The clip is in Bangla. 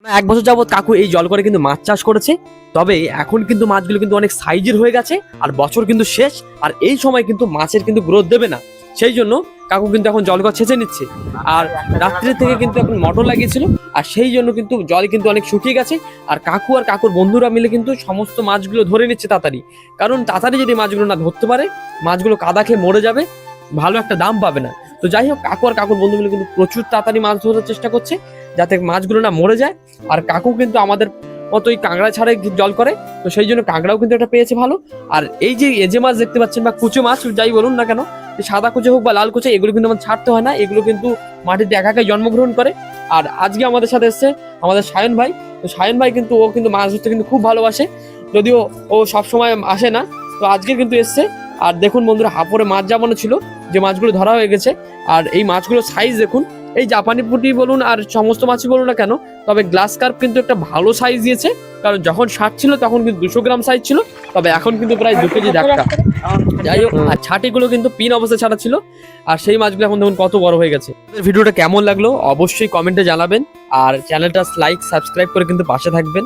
এক বছর যাবত কাকু এই জল করে কিন্তু মাছ চাষ করেছে। তবে এখন কিন্তু মাছগুলো কিন্তু অনেক সাইজের হয়ে গেছে, আর বছর কিন্তু শেষ, আর এই সময় কিন্তু মাছের কিন্তু গ্রোথ দেবে না। সেই জন্য কাকু কিন্তু এখন জলঘর ছেঁচে নিচ্ছে। আর রাত্রি থেকে কিন্তু এখন মোটর লাগিয়েছিল, আর সেই জন্য কিন্তু জল কিন্তু অনেক শুকিয়ে গেছে। আর কাকু আর কাকুর বন্ধুরা মিলে কিন্তু সমস্ত মাছগুলো ধরে নিচ্ছে তাড়াতাড়ি, কারণ তাড়াতাড়ি যদি মাছগুলো না ধরতে পারে মাছগুলো কাদা খেয়ে মরে যাবে, ভালো একটা দাম পাবে না। তো যাই হোক, কাকু আর কাকুর বন্ধু মিলে কিন্তু প্রচুর তাড়াতাড়ি মাছ ধরার চেষ্টা করছে যাতে মাছগুলো না মরে যায়। আর কাকু কিন্তু আমাদের মতোই কাঁকড়া ছাড়াই জল করে, তো সেই জন্য কাঁকড়াও কিন্তু একটা পেয়েছে ভালো। আর এই যে এজে মাছ দেখতে পাচ্ছেন বা কুচো মাছ যাই বলুন না কেন, সাদা কুচো হোক বা লাল কুচো, এগুলো কিন্তু আমার ছাড়তে হয় না, এগুলো কিন্তু মাটিতে একা একাই জন্মগ্রহণ করে। আর আজকে আমাদের সাথে এসছে আমাদের সায়ন ভাই। তো সায়ন ভাই কিন্তু ও কিন্তু মাছ ধরতে কিন্তু খুব ভালোবাসে, যদিও ও সবসময় আসে না, তো আজকে কিন্তু এসছে। আর দেখুন বন্ধুরা, হাপড়ে মাছ জামানো ছিল, যে মাছগুলো ধরা হয়ে গেছে। আর এই মাছগুলোর সাইজ দেখুন, এই জাপানি পুঁটি বলুন আর সমস্ত মাছই বলুন না কেন, তবে গ্লাস কার্প কিন্তু একটা ভালো সাইজ দিয়েছে। কারণ যখন 60 ছিল তখন কিন্তু 200 গ্রাম সাইজ ছিল, তবে এখন কিন্তু প্রায় 2 কেজি ধাক্কা। যাই হোক, আর ছাটিগুলো কিন্তু পিন অবস্থা ছাড়া ছিল, আর সেই মাছগুলো এখন দেখুন কত বড় হয়ে গেছে। ভিডিওটা কেমন লাগলো অবশ্যই কমেন্টে জানাবেন, আর চ্যানেলটা লাইক সাবস্ক্রাইব করে কিন্তু পাশে থাকবেন।